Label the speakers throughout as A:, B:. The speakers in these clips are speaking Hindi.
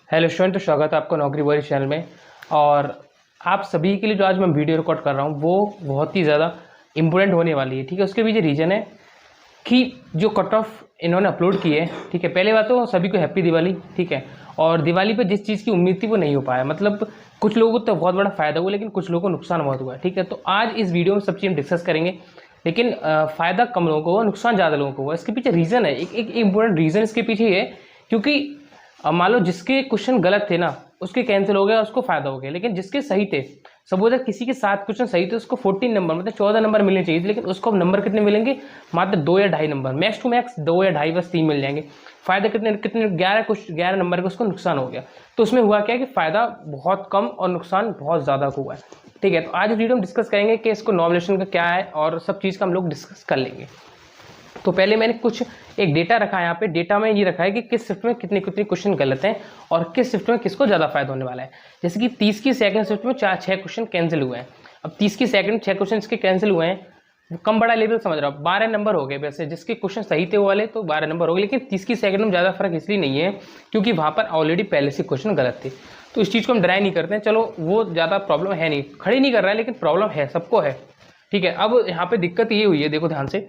A: हेलो स्टूडेंट, तो स्वागत है आपका नौकरी वॉरियर चैनल में। और आप सभी के लिए जो आज मैं वीडियो रिकॉर्ड कर रहा हूँ वो बहुत ही ज़्यादा इम्पोर्टेंट होने वाली है। ठीक है, उसके पीछे रीज़न है कि जो कट ऑफ इन्होंने अपलोड की है। ठीक है, पहले बात तो सभी को हैप्पी दिवाली। ठीक है, और दिवाली पर जिस चीज़ की उम्मीद थी वो नहीं हो पाया। मतलब कुछ लोगों को तो बहुत बड़ा फ़ायदा हुआ, लेकिन कुछ लोगों को नुकसान बहुत हुआ। ठीक है, तो आज इस वीडियो में सब चीज़ हम डिस्कस करेंगे, लेकिन फ़ायदा कम लोगों को हुआ, नुकसान ज़्यादा लोगों को हुआ। इसके पीछे रीज़न है, एक इम्पोर्टेंट रीज़न इसके पीछे है। क्योंकि अब मान लो जिसके क्वेश्चन गलत थे ना, उसके कैंसिल हो गया, उसको फायदा हो गया। लेकिन जिसके सही थे, सपोज किसी के 7 क्वेश्चन सही थे, उसको 14 नंबर मतलब 14 नंबर मिलने चाहिए थे, लेकिन उसको अब नंबर कितने मिलेंगे? मात्र 2 या 2.5 नंबर, मैक्स टू मैक्स 2 या 2.5, बस 3 मिल जाएंगे। फायदा कितने कितने 11 नंबर का उसको नुकसान हो गया। तो उसमें हुआ क्या कि फायदा बहुत कम और नुकसान बहुत ज़्यादा हुआ है। ठीक है, तो आज वीडियो में डिस्कस करेंगे कि इसको नॉमिनेशन का क्या है और सब चीज़ का हम लोग डिस्कस कर लेंगे। तो पहले मैंने कुछ एक डेटा रखा है यहाँ पे। डेटा में ये रखा है कि किस शिफ्ट में कितने कितने क्वेश्चन गलत हैं और किस शिफ्ट में किसको ज़्यादा फायदा होने वाला है। जैसे कि 30 की सेकंड शिफ्ट में 6 क्वेश्चन कैंसिल हुए हैं। अब 30 की सेकंड 6 क्वेश्चन इसके कैंसिल हुए हैं, वो कम बड़ा लेवल समझ रहा हूँ, 12 नंबर हो गए। वैसे जिसके क्वेश्चन सही थे वो वाले तो 12 नंबर हो गए, लेकिन 30 की सेकंड में ज़्यादा फर्क इसलिए नहीं है क्योंकि वहाँ पर ऑलरेडी पहले से क्वेश्चन गलत थे। तो इस चीज़ को हम डराई नहीं करते हैं। चलो, वो ज़्यादा प्रॉब्लम है नहीं, खड़ी नहीं कर रहा है, लेकिन प्रॉब्लम है, सबको है। ठीक है, अब यहाँ पे दिक्कत ये हुई है, देखो ध्यान से।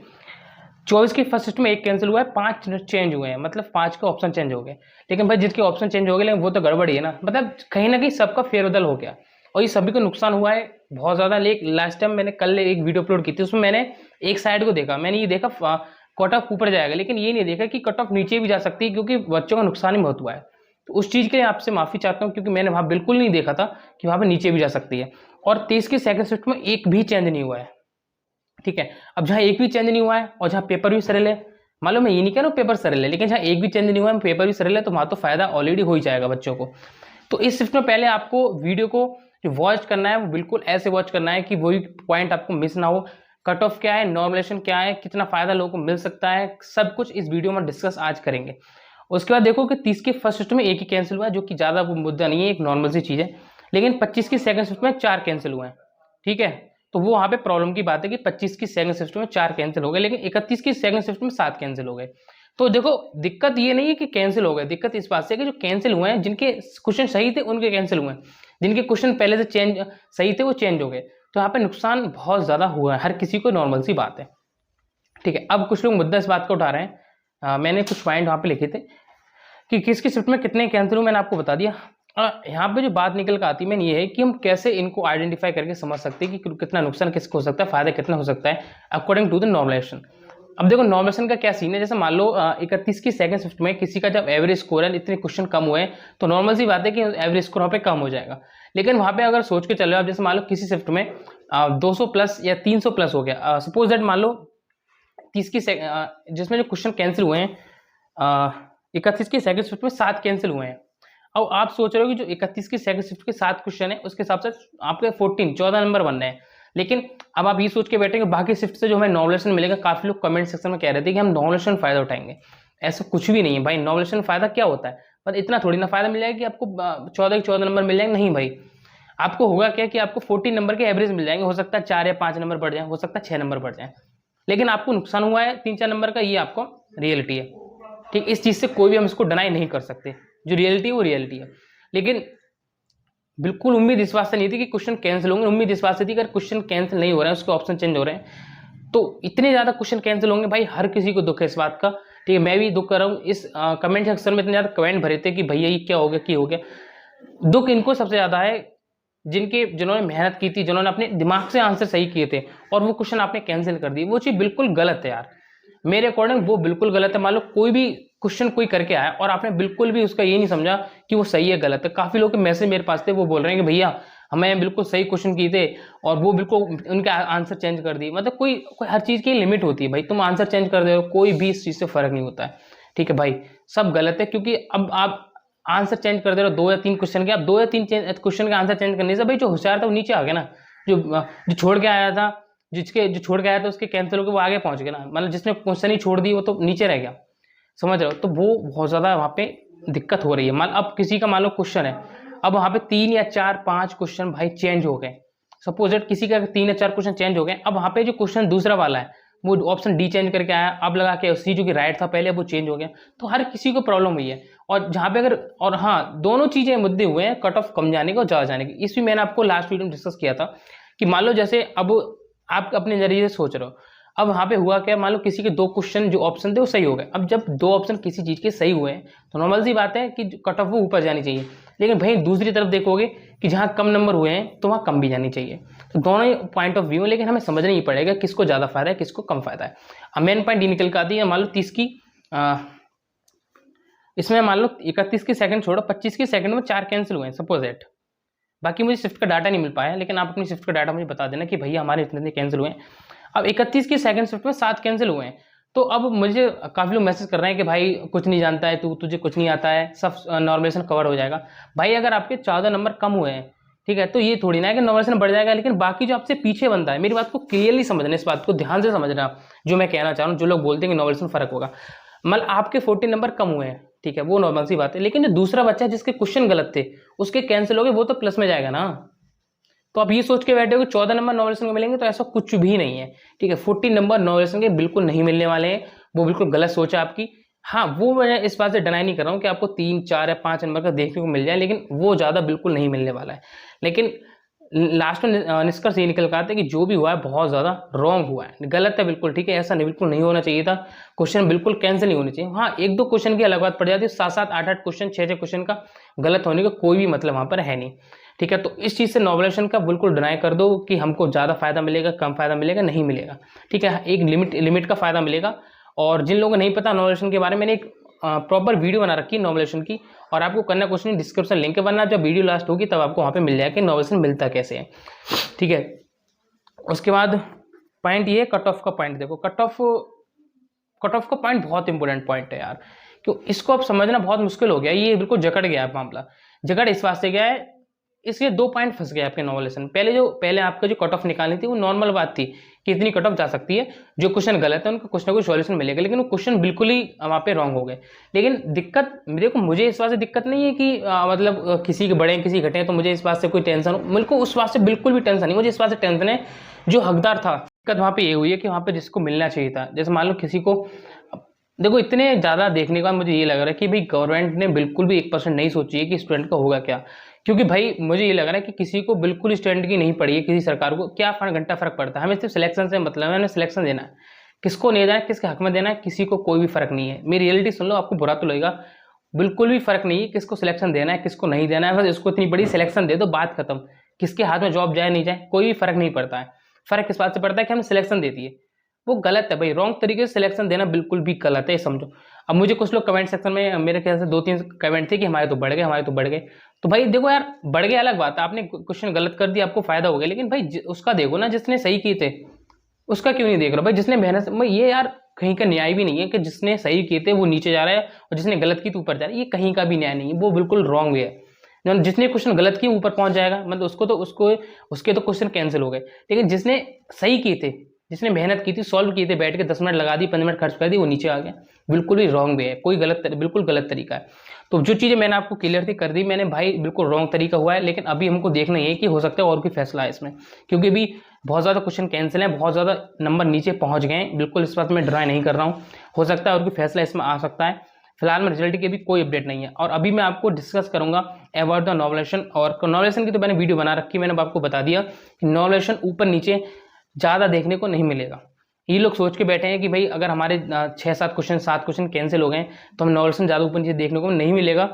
A: 24 के फर्स्ट शिफ्ट में 1 कैंसिल हुआ है, 5 चेंज हुए हैं, मतलब 5 के ऑप्शन चेंज हो गए। लेकिन भाई जिसके ऑप्शन चेंज हो गए, लेकिन वो तो गड़बड़ी है ना। मतलब कहीं ना कहीं सबका फेरबदल हो गया और ये सभी को नुकसान हुआ है बहुत ज़्यादा। लेकिन लास्ट टाइम मैंने कल एक वीडियो अपलोड की थी, उसमें मैंने एक साइड को देखा। मैंने ये देखा कट ऑफ ऊपर जाएगा, लेकिन ये नहीं देखा कि कट ऑफ नीचे भी जा सकती है, क्योंकि बच्चों का नुकसान ही बहुत हुआ है। तो उस चीज़ के लिए आपसे माफ़ी चाहता हूँ, क्योंकि मैंने वहाँ बिल्कुल नहीं देखा था कि वहाँ पर नीचे भी जा सकती है। और 23 की सेकंड शिफ्ट में एक भी चेंज नहीं हुआ है। ठीक है, अब जहाँ एक भी चेंज नहीं हुआ है और जहाँ पेपर भी सरल है, मालूम मैं ये नहीं कह रहा हूँ पेपर सरल है, लेकिन जहाँ एक भी चेंज नहीं हुआ है, पेपर भी सरल है, तो वहाँ तो फायदा ऑलरेडी हो ही जाएगा बच्चों को। तो इस शिफ्ट में पहले आपको वीडियो को जो वॉच करना है वो बिल्कुल ऐसे वॉच करना है कि वही पॉइंट आपको मिस ना हो। कट ऑफ क्या है, नॉर्मलेशन क्या है, कितना फायदा लोगों को मिल सकता है, सब कुछ इस वीडियो में डिस्कस आज करेंगे। उसके बाद देखो कि 30 के फर्स्ट शिफ्ट में एक ही कैंसिल हुआ है, जो कि ज़्यादा मुद्दा नहीं है, एक नॉर्मल सी चीज़ है। लेकिन 25 की सेकंड शिफ्ट में 4 कैंसिल हुए हैं। ठीक है, तो वो वहाँ पे प्रॉब्लम की बात है कि 25 की सेकंड शिफ्ट में 4 कैंसिल हो गए, लेकिन 31 की सेकंड शिफ्ट में 7 कैंसिल हो गए। तो देखो, दिक्कत ये नहीं है कि कैंसिल हो गए, दिक्कत इस बात से है कि जो कैंसिल हुए हैं, जिनके क्वेश्चन सही थे उनके कैंसिल हुए हैं, जिनके क्वेश्चन पहले से चेंज सही थे वो चेंज हो गए। तो यहाँ पे नुकसान बहुत ज़्यादा हुआ है, हर किसी को नॉर्मल सी बात है। ठीक है, अब कुछ लोग मुद्दा इस बात को उठा रहे हैं। मैंने कुछ पॉइंट वहाँ पे लिखे थे कि किसकी शिफ्ट में कितने कैंसिल हुए, मैंने आपको बता दिया। यहाँ पे जो बात निकल कर आती है ये है कि हम कैसे इनको आइडेंटिफाई करके समझ सकते हैं कि कितना नुकसान किसको हो सकता है, फायदा कितना हो सकता है अकॉर्डिंग टू द नॉर्मलाइजेशन। अब देखो नॉर्मलाइजेशन का क्या सीन है। जैसे मान लो 31 की सेकंड शिफ्ट में किसी का जब एवरेज स्कोर है, इतने क्वेश्चन कम हुए हैं, तो नॉर्मल सी बात है कि एवरेज स्कोर वहाँ पे कम हो जाएगा। लेकिन वहाँ पे अगर सोच के चल रहे हो आप, जैसे मान लो किसी शिफ्ट में 200 प्लस या 300 प्लस हो गया, सपोज दैट मान लो 30 की जिसमें जो क्वेश्चन कैंसिल हुए हैं, 31 की सेकंड शिफ्ट में 7 कैंसिल हुए हैं। अब आप सोच रहे हो कि जो 31 की सेकंड शिफ्ट के 7 क्वेश्चन है, उसके हिसाब से आपके 14 नंबर बन रहे हैं। लेकिन अब आप ये सोच के बैठेंगे बाकी शिफ्ट से जो हमें नॉमिनेशन मिलेगा। काफी लोग कमेंट सेक्शन में कह रहे थे कि हम नॉमिनेशन फायदा उठाएंगे। ऐसा कुछ भी नहीं है भाई। नॉमिनेशन फायदा क्या होता है, पर इतना थोड़ी ना फायदा मिल जाएगा कि आपको 14 नंबर मिल जाएंगे। नहीं भाई, आपको होगा क्या कि आपको 14 नंबर के एवरेज मिल जाएंगे। हो सकता है 4 या 5 नंबर बढ़ जाए, हो सकता है 6 नंबर बढ़ जाए, लेकिन आपको नुकसान हुआ है 3-4 नंबर का, ये आपको रियलिटी है। ठीक, इस चीज से कोई भी हम इसको डिनाई नहीं कर सकते। जो रियलिटी है वो रियलिटी है। लेकिन बिल्कुल उम्मीद इस बात से नहीं थी कि क्वेश्चन कैंसिल होंगे। उम्मीद इस बात से थी कि अगर क्वेश्चन कैंसिल नहीं हो रहे हैं, उसके ऑप्शन चेंज हो रहे हैं, तो इतने ज्यादा क्वेश्चन कैंसिल होंगे भाई, हर किसी को दुख है इस बात का। ठीक है, मैं भी दुख कर रहा हूँ। इस कमेंट सेक्शन में इतने ज्यादा कमेंट भरे थे कि भैया ये क्या हो गया, क्या हो गया। दुख इनको सबसे ज्यादा है जिन्होंने मेहनत की थी, जिन्होंने अपने दिमाग से आंसर सही किए थे, और वो क्वेश्चन आपने कैंसिल कर दिए। वो चीज बिल्कुल गलत है यार, मेरे अकॉर्डिंग वो बिल्कुल गलत है। मान लो कोई भी क्वेश्चन कोई करके आया और आपने बिल्कुल भी उसका ये नहीं समझा कि वो सही है गलत है। काफी लोग के मैसेज मेरे पास थे, वो बोल रहे हैं कि भैया हमें बिल्कुल सही क्वेश्चन किए थे और वो बिल्कुल उनके आंसर चेंज कर दिए। मतलब कोई हर चीज की लिमिट होती है भाई। तुम आंसर चेंज कर दे हो, कोई भी इस चीज से फर्क नहीं होता है। ठीक है भाई, सब गलत है, क्योंकि अब आप आंसर चेंज कर दे रहे हो 2 या 3 क्वेश्चन के। आप 2 या 3 क्वेश्चन का आंसर चेंज करने से भाई जो होशियार था वो नीचे आ गया ना। जो छोड़ के आया था, जो छोड़ के आया था उसके कैंसिल होकर वो आगे पहुंच गया ना। मतलब जिसने क्वेश्चन ही छोड़ दी वो तो नीचे रह गया, समझ रहे हो। तो वो बहुत ज्यादा वहां पे दिक्कत हो रही है। मान अब किसी का मान लो क्वेश्चन है, अब वहां पे 3 या 4-5 क्वेश्चन भाई चेंज हो गए। सपोज दैट किसी का 3 या 4 क्वेश्चन चेंज हो गए। अब वहां पे जो क्वेश्चन दूसरा वाला है वो ऑप्शन डी चेंज करके आया, अब लगा के सी जो कि राइट था पहले वो चेंज हो गया। तो हर किसी को प्रॉब्लम हुई है। और जहाँ पे अगर, और हाँ दोनों चीज़ें मुद्दे हुए हैं, कट ऑफ कम जाने के और ज़्यादा जाने के। इस भी मैंने आपको लास्ट वीडियो में डिस्कस किया था कि मान लो जैसे अब आप अपने नजरिए से सोच रहे हो, अब वहाँ पे हुआ क्या, मान लो किसी के 2 क्वेश्चन जो ऑप्शन थे वो सही हो गए। अब जब 2 ऑप्शन किसी चीज़ के सही हुए हैं तो नॉर्मल सी बात है कि कट ऑफ वो ऊपर जानी चाहिए, लेकिन भाई दूसरी तरफ देखोगे कि जहाँ कम नंबर हुए हैं तो वहाँ कम भी जानी चाहिए। तो दोनों ही पॉइंट ऑफ व्यू है, लेकिन हमें समझना ही पड़ेगा किसको ज़्यादा फायदा है, किसको कम फायदा है। अब मेन पॉइंट ये निकल कर आती है, मान लो 30 की इसमें मान लो 31 की सेकंड छोड़ो, 25 की सेकंड में 4 कैंसिल हुए हैं सपोज दैट। बाकी मुझे शिफ्ट का डाटा नहीं मिल पाया, लेकिन आप अपनी शिफ्ट का डाटा मुझे बता देना कि भैया हमारे इतने कैंसिल हुए हैं। अब 31 की सेकंड शिफ्ट में 7 कैंसिल हुए हैं। तो अब मुझे काफ़ी लोग मैसेज कर रहे हैं कि भाई कुछ नहीं जानता है तू, तुझे कुछ नहीं आता है, सब नॉर्मलाइजेशन कवर हो जाएगा। भाई अगर आपके 14 नंबर कम हुए हैं, ठीक है, तो ये थोड़ी ना है कि नॉर्मलाइजेशन बढ़ जाएगा, लेकिन बाकी जो आपसे पीछे बनता है, मेरी बात को क्लियरली समझना, इस बात को ध्यान से समझना जो मैं कहना चाह रहा हूँ। जो लोग बोलते हैं कि नॉर्मलाइजेशन फर्क होगा, मतलब आपके 14 नंबर कम हुए हैं, ठीक है, वो नॉर्मल सी बात है, लेकिन जो दूसरा बच्चा है जिसके क्वेश्चन गलत थे उसके कैंसिल हो गए, वो तो प्लस में जाएगा ना। तो आप ये सोच के बैठे हो कि 14 नंबर नॉर्मलाइजेशन के मिलेंगे, तो ऐसा कुछ भी नहीं है, ठीक है। 14 नंबर नॉर्मलाइजेशन के बिल्कुल नहीं मिलने वाले हैं, वो बिल्कुल गलत सोच है आपकी। हाँ, वो मैं इस बात से डिनाई नहीं कर रहा हूँ कि आपको 3, 4 या 5 नंबर का देखने को मिल जाए, लेकिन वो ज़्यादा बिल्कुल नहीं मिलने वाला है। लेकिन लास्ट में निष्कर्ष ये निकल कर आता है कि जो भी हुआ है बहुत ज़्यादा रॉन्ग हुआ है, गलत है बिल्कुल, ठीक है, ऐसा नहीं, बिल्कुल नहीं होना चाहिए था। क्वेश्चन बिल्कुल कैंसिल नहीं होने चाहिए। हाँ, 1-2 क्वेश्चन की अलग बात पड़ जाती है, 7-7, 8-8 क्वेश्चन, 6-6 क्वेश्चन का गलत होने का कोई भी मतलब वहाँ पर है नहीं, ठीक है। तो इस चीज़ से नॉर्मलाइजेशन का बिल्कुल डिनाई कर दो कि हमको ज़्यादा फायदा मिलेगा, कम फायदा मिलेगा, नहीं मिलेगा, ठीक है। एक लिमिट का फायदा मिलेगा। और जिन लोगों को नहीं पता नॉर्मलाइजेशन के बारे में, मैंने एक प्रॉपर वीडियो बना रखी है नॉर्मलाइजेशन की, और आपको करना कुछ नहीं, डिस्क्रिप्शन लिंक बनना, जब वीडियो लास्ट होगी तब आपको वहाँ पे मिल जाएगा कि नॉर्मलाइजेशन मिलता कैसे है, ठीक है। उसके बाद पॉइंट ये कट ऑफ का पॉइंट देखो, कट ऑफ का पॉइंट बहुत इंपॉर्टेंट पॉइंट है यार, क्यों इसको अब समझना बहुत मुश्किल हो गया, ये बिल्कुल जकड़ गया है मामला। जकड़ इस वास्ते गया है, इसके 2 पॉइंट फंस गए आपके नॉर्मलाइजेशन। पहले आपका जो कट ऑफ निकालनी थी वो नॉर्मल बात थी कि इतनी कट ऑफ जा सकती है, जो क्वेश्चन गलत है उनको कुछ ना कुछ सॉल्यूशन मिलेगा, लेकिन वो क्वेश्चन बिल्कुल ही वहाँ पे रॉन्ग हो गए। लेकिन दिक्कत देखो, मुझे इस बात से दिक्कत नहीं है कि मतलब किसी के बड़े हैं किसी घटे हैं, तो मुझे इस बात से कोई टेंशन हो, मेरे को उस बात से बिल्कुल भी टेंशन नहीं, मुझे इस बात से टेंशन है जो हकदार था। दिक्कत वहाँ पे ये हुई है कि वहाँ पे जिसको मिलना चाहिए था, जैसे मान लो किसी को, देखो इतने ज़्यादा देखने के बाद मुझे ये लग रहा है कि भाई गवर्नमेंट ने बिल्कुल भी 1% नहीं सोची है कि स्टूडेंट का होगा क्या। क्योंकि भाई मुझे ये लग रहा है कि किसी को बिल्कुल स्टूडेंट की नहीं पड़ी है, किसी सरकार को क्या घंटा फर्क पड़ता है, हमें सिर्फ सिलेक्शन से मतलब है, हमें सिलेक्शन देना है, किसको नहीं देना है, किसके हक में देना है, किसी को कोई भी फर्क नहीं है। मेरी रियलिटी सुन लो, आपको बुरा तो लगेगा, बिल्कुल भी फर्क नहीं है किसको सिलेक्शन देना है किसको नहीं देना है, बस इसको इतनी बड़ी सिलेक्शन दे दो, बात खत्म। किसके हाथ में जॉब जाए नहीं जाए कोई भी फर्क नहीं पड़ता है, फर्क इस बात से पड़ता है कि हमें सिलेक्शन देती है, वो गलत है भाई, रॉन्ग तरीके से सिलेक्शन देना बिल्कुल भी गलत है, समझो। अब मुझे कुछ लोग कमेंट सेक्शन में, मेरे ख्याल से 2-3 कमेंट थे कि हमारे तो बढ़ गए, हमारे तो बढ़ गए। तो भाई देखो यार, बढ़ गए अलग बात है, आपने क्वेश्चन गलत कर दिया आपको फायदा हो गया, लेकिन भाई उसका देखो ना जिसने सही किए थे, उसका क्यों नहीं देख रहा भाई, जिसने मेहनत, ये यार कहीं का न्याय भी नहीं है कि जिसने सही किए थे वो नीचे जा रहा है और जिसने गलत की तो ऊपर जा रहा है, ये कहीं का भी न्याय नहीं है, वो बिल्कुल रॉन्ग वे है। जिसने क्वेश्चन गलत किए ऊपर पहुंच जाएगा, मतलब उसके तो क्वेश्चन कैंसिल हो गए, लेकिन जिसने सही किए थे, जिसने मेहनत की थी, सॉल्व किए थे, बैठ के 10 मिनट लगा दी, 5 मिनट खर्च कर दी, वो नीचे आ गया, बिल्कुल भी रॉन्ग वे है, कोई बिल्कुल गलत तरीका है। तो जो चीज़ें मैंने आपको क्लियर थी कर दी मैंने भाई, बिल्कुल रॉन्ग तरीका हुआ है, लेकिन अभी हमको देखना है कि हो सकता है और कोई फैसला है इसमें, क्योंकि अभी बहुत ज़्यादा क्वेश्चन कैंसिल है, बहुत ज़्यादा नंबर नीचे पहुँच गए हैं, बिल्कुल इस बात में ड्राई नहीं कर रहा हूँ, हो सकता है और कोई फैसला इसमें आ सकता है। फिलहाल में रिजल्ट की भी कोई अपडेट नहीं है, और अभी मैं आपको डिस्कस करूंगा अबाउट द नॉर्मलाइजेशन। और नॉर्मलाइजेशन की तो मैंने वीडियो बना रखी, मैंने आपको बता दिया कि नॉर्मलाइजेशन ऊपर नीचे ज़्यादा देखने को नहीं मिलेगा। ये लोग सोच के बैठे हैं कि भाई अगर हमारे 6-7 क्वेश्चन 7 क्वेश्चन कैंसिल हो गए तो हम नॉर्मलाइजेशन ज़्यादा ऊपर नीचे देखने को नहीं मिलेगा,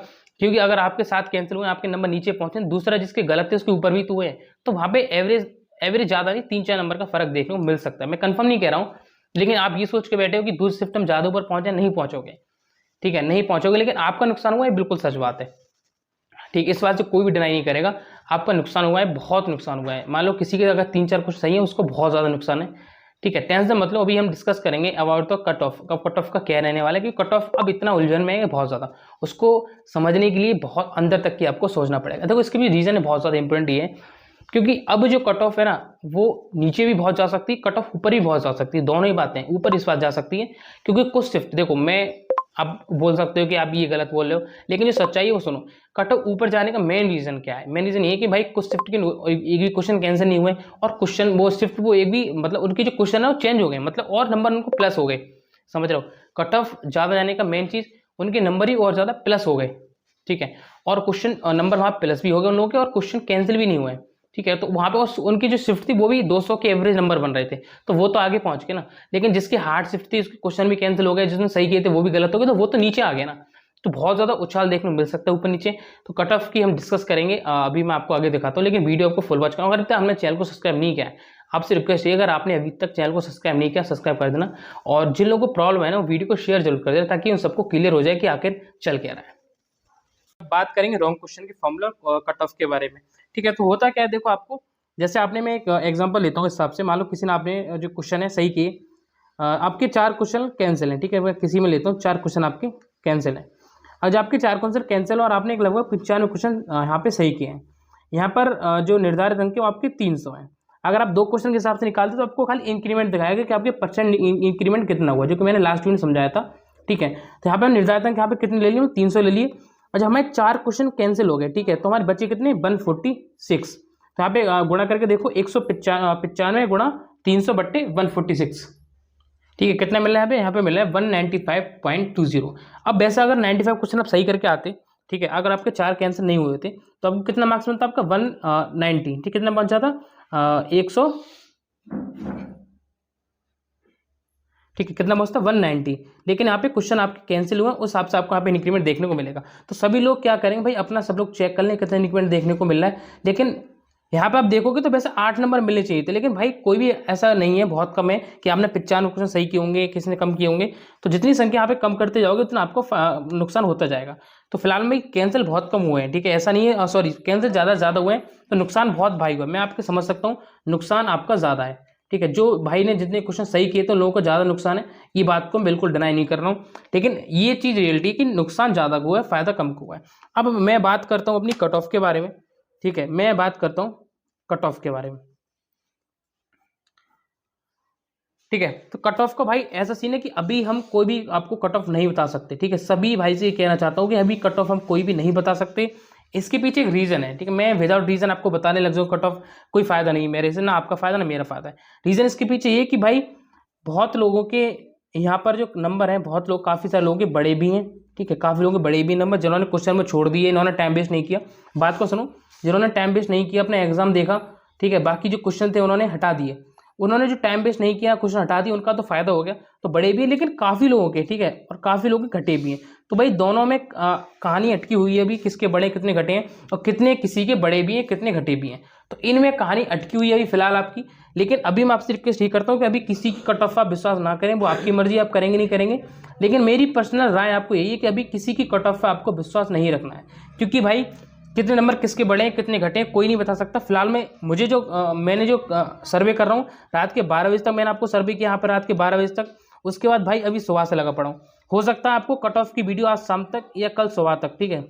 A: क्योंकि अगर आपके 7 कैंसिल हुए, आपके नंबर नीचे पहुंचे, दूसरा जिसके गलत थे उसके ऊपर भी तो हुए, तो वहाँ पे एवरेज ज़्यादा नहीं 3-4 नंबर का फर्क देखने को मिल सकता है। मैं कंफर्म नहीं कह रहा हूँ, लेकिन आप ये सोच के बैठे हो कि दूसरी शिफ्ट में ज़्यादा ऊपर पहुंचे, नहीं पहुंचोगे, ठीक है, नहीं पहुंचोगे, लेकिन आपका नुकसान हुआ है, बिल्कुल सच बात है, ठीक, इस बात से कोई भी डिनाई नहीं करेगा, आपका नुकसान हुआ है, बहुत नुकसान हुआ है। मान लो किसी के अगर 3-4 कुछ सही है, उसको बहुत ज़्यादा नुकसान है, ठीक है, टेंशन मतलब। अभी हम डिस्कस करेंगे अबाउट द कट ऑफ का, कट ऑफ का क्या रहने वाला है, क्योंकि कट ऑफ अब इतना उलझन में है बहुत ज़्यादा, उसको समझने के लिए बहुत अंदर तक की आपको सोचना पड़ेगा। देखो इसके भी रीज़न है बहुत ज़्यादा इंपॉर्टेंट ये है, क्योंकि अब जो कट ऑफ है ना, वो नीचे भी बहुत जा सकती है, कट ऑफ ऊपर भी बहुत जा सकती है, दोनों ही बातें ऊपर इस बात जा सकती है, क्योंकि कुछ शिफ्ट देखो, मैं आप बोल सकते हो कि आप ये गलत बोल रहे हो, लेकिन जो सच्चाई है वो सुनो। कट ऑफ ऊपर जाने का मेन रीजन क्या है? मेन रीजन ये है कि भाई कुछ शिफ्ट के एक भी क्वेश्चन कैंसिल नहीं हुए, और क्वेश्चन वो शिफ्ट वो एक भी मतलब उनके जो क्वेश्चन है वो चेंज हो गए, मतलब और नंबर उनको प्लस हो गए, समझ रहे हो। कट ऑफ ज्यादा जाने का मेन चीज उनके नंबर ही और ज़्यादा प्लस हो गए, ठीक है, और क्वेश्चन नंबर वहाँ प्लस भी हो गए उन लोगों के, और क्वेश्चन कैंसिल भी नहीं हुए, ठीक है। तो वहाँ पे उनकी जो शिफ्ट थी वो भी 200 के एवरेज नंबर बन रहे थे, तो वो तो आगे पहुंच गए ना। लेकिन जिसकी हार्ड शिफ्ट थी उसके क्वेश्चन भी कैंसिल हो गए, जिसने सही किए थे वो भी गलत हो गए, तो वो तो नीचे आ गया ना। तो बहुत ज़्यादा उछाल देखने को मिल सकता है ऊपर नीचे। तो कट ऑफ की हम डिस्कस करेंगे, अभी मैं आपको आगे दिखाता हूँ, लेकिन वीडियो आपको फुल वॉच करूँ। अगर हमने चैनल को सब्सक्राइब नहीं किया है, आपसे रिक्वेस्ट है, अगर आपने अभी तक चैनल को सब्सक्राइब नहीं किया, सब्सक्राइब कर देना, और जिन लोगों को प्रॉब्लम है ना, वो वीडियो को शेयर जरूर कर देना, ताकि उन सबको क्लियर हो जाए कि आखिर चल क्या रहा है। बात करेंगे रॉन्ग क्वेश्चन के फॉर्मूला और कट ऑफ के बारे में, ठीक है। तो होता क्या है, देखो आपको, जैसे आपने, मैं एक एग्जांपल लेता हूँ इस हिसाब से, मान लो किसी ने, आपने जो क्वेश्चन है सही किए, आपके 4 क्वेश्चन कैंसिल हैं, ठीक है। मैं किसी में लेता हूँ 4 क्वेश्चन आपके कैंसिल हैं। अब जब आपके 4 क्वेश्चन कैंसिल और आपने एक लगभग 95 क्वेश्चन यहाँ पे सही किए हैं, यहाँ पर जो निर्धारित अंक है वो आपके 300 हैं। अगर आप 2 क्वेश्चन के हिसाब से निकालते तो आपको खाली इंक्रीमेंट दिखाएगा कि आपके परसेंट इंक्रीमेंट कितना हुआ, जो कि मैंने लास्ट वीडियो में समझाया था, ठीक है। तो यहाँ पे निर्धारित अंक यहाँ पे कितने ले लिए, 300 ले लिए। और जब हमारे 4 क्वेश्चन कैंसिल हो गए, ठीक है, तो हमारे बचे कितने, 146। तो यहाँ पे गुणा करके देखो, 195 गुणा 300 बट्टे 146, ठीक है, कितना मिल रहा है यहाँ पे मिल रहा है 195.20। अब वैसे अगर 95 क्वेश्चन आप सही करके आते, ठीक है, अगर आपके 4 कैंसिल नहीं हुए थे, तो आपको कितना मार्क्स मिलता आपका 190, ठीक, कितना पहुंचा था 100, ठीक है, कितना पहुंचता 190। लेकिन यहाँ पे क्वेश्चन आपके कैंसिल हुआ, उस हिसाब से आपको यहाँ पे इंक्रीमेंट देखने को मिलेगा। तो सभी लोग क्या करेंगे भाई, अपना सब लोग चेक कर लें कितना इंक्रीमेंट देखने को मिल रहा है। लेकिन यहाँ पे आप देखोगे तो वैसे 8 नंबर मिलने चाहिए थे, लेकिन भाई कोई भी ऐसा नहीं है, बहुत कम है कि आपने 95 क्वेश्चन सही किए होंगे, किसी ने कम किए होंगे। तो जितनी संख्या यहाँ पे कम करते जाओगे उतना आपको नुकसान होता जाएगा। तो फिलहाल में कैंसिल बहुत कम हुए हैं, ठीक है, ऐसा नहीं है, सॉरी, कैंसिल ज़्यादा हुए हैं, तो नुकसान बहुत भाई हुआ। मैं आपके समझ सकता हूँ, नुकसान आपका ज़्यादा है, ठीक है। जो भाई ने जितने क्वेश्चन सही किए तो लोगों को ज़्यादा नुकसान है, ये बात को बिल्कुल डिनाई नहीं कर रहा हूँ, लेकिन ये चीज़ रियलिटी है कि नुकसान ज़्यादा हुआ है, फ़ायदा कम हुआ है। अब मैं बात करता हूँ अपनी कट ऑफ के बारे में, ठीक है, मैं बात करता हूँ कट ऑफ के बारे में, ठीक है। तो कट ऑफ का भाई ऐसा सीन है कि अभी हम कोई भी आपको कट ऑफ नहीं बता सकते, ठीक है। सभी भाई से ये कहना चाहता हूँ कि अभी कट ऑफ हम कोई भी नहीं बता सकते। इसके पीछे एक रीज़न है, ठीक है। मैं विदाउट रीज़न आपको बताने लग जाऊँ कट ऑफ, कोई फ़ायदा नहीं मेरे से, ना आपका फ़ायदा ना मेरा फ़ायदा है। रीज़न इसके पीछे ये कि भाई बहुत लोगों के यहाँ पर जो नंबर हैं, बहुत लोग, काफ़ी सारे लोगों के बड़े भी हैं, ठीक है, काफ़ी लोगों के बड़े भी नंबर, जिन्होंने क्वेश्चन में छोड़ दिए, इन्होंने टाइम वेस्ट नहीं किया। बात को सुनो, जिन्होंने टाइम वेस्ट नहीं किया, अपना एग्जाम देखा, ठीक है, बाकी जो क्वेश्चन थे उन्होंने हटा दिए, उन्होंने जो टाइम वेस्ट नहीं किया, क्वेश्चन हटा दिए, उनका तो फायदा हो गया। तो बड़े भी हैं, लेकिन काफ़ी लोगों के, ठीक है, और काफ़ी लोगों के घटे भी हैं। तो भाई दोनों में कहानी अटकी हुई है अभी, किसके बड़े कितने घटे हैं, और कितने किसी के बड़े भी हैं, कितने घटे भी हैं। तो इनमें कहानी अटकी हुई है अभी फिलहाल आपकी। लेकिन अभी मैं आपसे रिक्वेस्ट ये करता हूँ कि अभी किसी की कट ऑफ आप विश्वास ना करें, वो आपकी मर्जी, आप करेंगे नहीं करेंगे। लेकिन मेरी पर्सनल राय आपको यही है कि अभी किसी की कट ऑफ पर आपको विश्वास नहीं रखना है, क्योंकि भाई कितने नंबर किसके बड़े हैं, कितने घटे हैं, कोई नहीं बता सकता। फिलहाल में मुझे जो मैंने जो सर्वे कर रहा हूँ, रात के 12 बजे तक मैंने आपको सर्वे किया यहाँ पर, रात के 12 बजे तक। उसके बाद भाई अभी सुबह से लगा पड़ा हूँ। हो सकता है आपको कट ऑफ की वीडियो आज शाम तक या कल सुबह तक, ठीक है,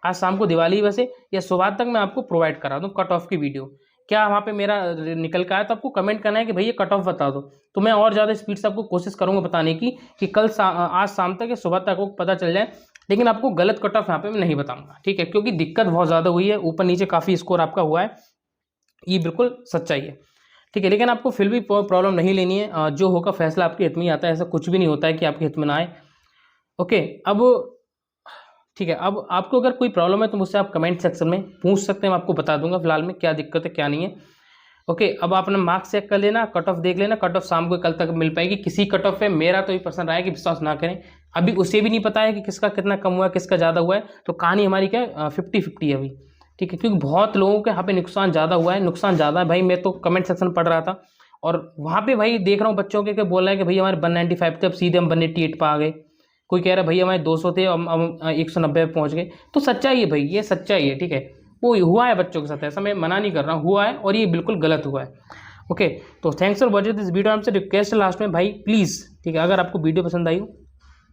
A: आज शाम को दिवाली वैसे, या सुबह तक मैं आपको प्रोवाइड करा दूँ कट ऑफ की वीडियो। क्या वहाँ पे मेरा निकल का है, तो आपको कमेंट करना है कि भैया कट ऑफ बता दो, तो मैं और ज़्यादा स्पीड से आपको कोशिश करूँगा बताने की कि आज शाम तक या सुबह तक आपको पता चल जाए। लेकिन आपको गलत कट ऑफ यहाँ पे मैं नहीं बताऊंगा, ठीक है, क्योंकि दिक्कत बहुत ज़्यादा हुई है, ऊपर नीचे काफ़ी स्कोर आपका हुआ है, ये बिल्कुल सच्चाई है, ठीक है। लेकिन आपको फिर भी प्रॉब्लम नहीं लेनी है, जो होगा फैसला आपके हित में ही आता है, ऐसा कुछ भी नहीं होता है कि आपके हित में ना आए। ओके, अब ठीक है, अब आपको अगर कोई प्रॉब्लम है तो मुझसे आप कमेंट सेक्शन में पूछ सकते हैं, मैं आपको बता दूंगा फिलहाल में क्या दिक्कत है क्या नहीं है। ओके, अब आप अपना मार्क्स चेक कर लेना, कट ऑफ देख लेना, कट ऑफ शाम को कल तक मिल पाएगी। किसी कट ऑफ पे मेरा तो ये पर्सन राय है कि विश्वास ना करें, अभी उसे भी नहीं पता है कि किसका कितना कम हुआ है, किसका ज़्यादा हुआ है। तो कहानी हमारी क्या है, 50-50 है अभी, ठीक है, क्योंकि बहुत लोगों के यहाँ पे नुकसान ज़्यादा हुआ है, नुकसान ज़्यादा है भाई। मैं तो कमेंट सेक्शन पढ़ रहा था और वहाँ पे भाई देख रहा हूँ बच्चों के बोल रहे हैं कि भाई हमारे 195 थे, अब सीधे हम 188 पर आ गए। कोई कह रहा है भाई हमारे 200 थे, हम 190 पे पहुँच गए। तो सच्चाई है भाई, ये सच्चाई है, ठीक है, वो हुआ है बच्चों के साथ, ऐसा मैं मना नहीं कर रहा हूँ, हुआ है और ये बिल्कुल गलत हुआ है। ओके, तो thanks for watching this video. आपसे रिक्वेस्ट है लास्ट में भाई, प्लीज़, ठीक है, अगर आपको वीडियो पसंद आई हो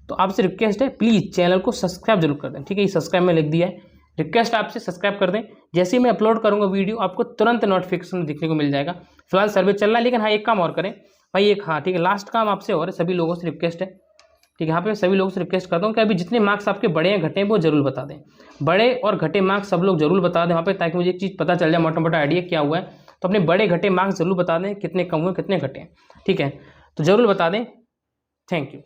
A: तो आपसे रिक्वेस्ट है, प्लीज़ चैनल को सब्सक्राइब जरूर कर दें, ठीक है, ये सब्सक्राइब में लिख दिया है, रिक्वेस्ट आपसे सब्सक्राइब कर दें। जैसे ही मैं अपलोड करूंगा वीडियो आपको तुरंत नोटिफिकेशन दिखने को मिल जाएगा। फिलहाल सर्वे चल रहा है, लेकिन हाँ एक काम और करें भाई, एक, हाँ ठीक है, लास्ट काम आपसे और सभी लोगों से रिक्वेस्ट है, ठीक है, यहाँ पे सभी लोगों से रिक्वेस्ट करता हूँ कि अभी जितने मार्क्स आपके बड़े हैं घटे हैं वो जरूर बता दें, बड़े और घटे मार्क्स सब लोग जरूर बता दें वहाँ पे, ताकि मुझे एक चीज़ पता चल जाए, मोटा मोटा आइडिया क्या हुआ है। तो अपने बड़े घटे मार्क्स जरूर बता दें, कितने कम हुए कितने घटे हैं, ठीक है, तो जरूर बता दें। Thank you.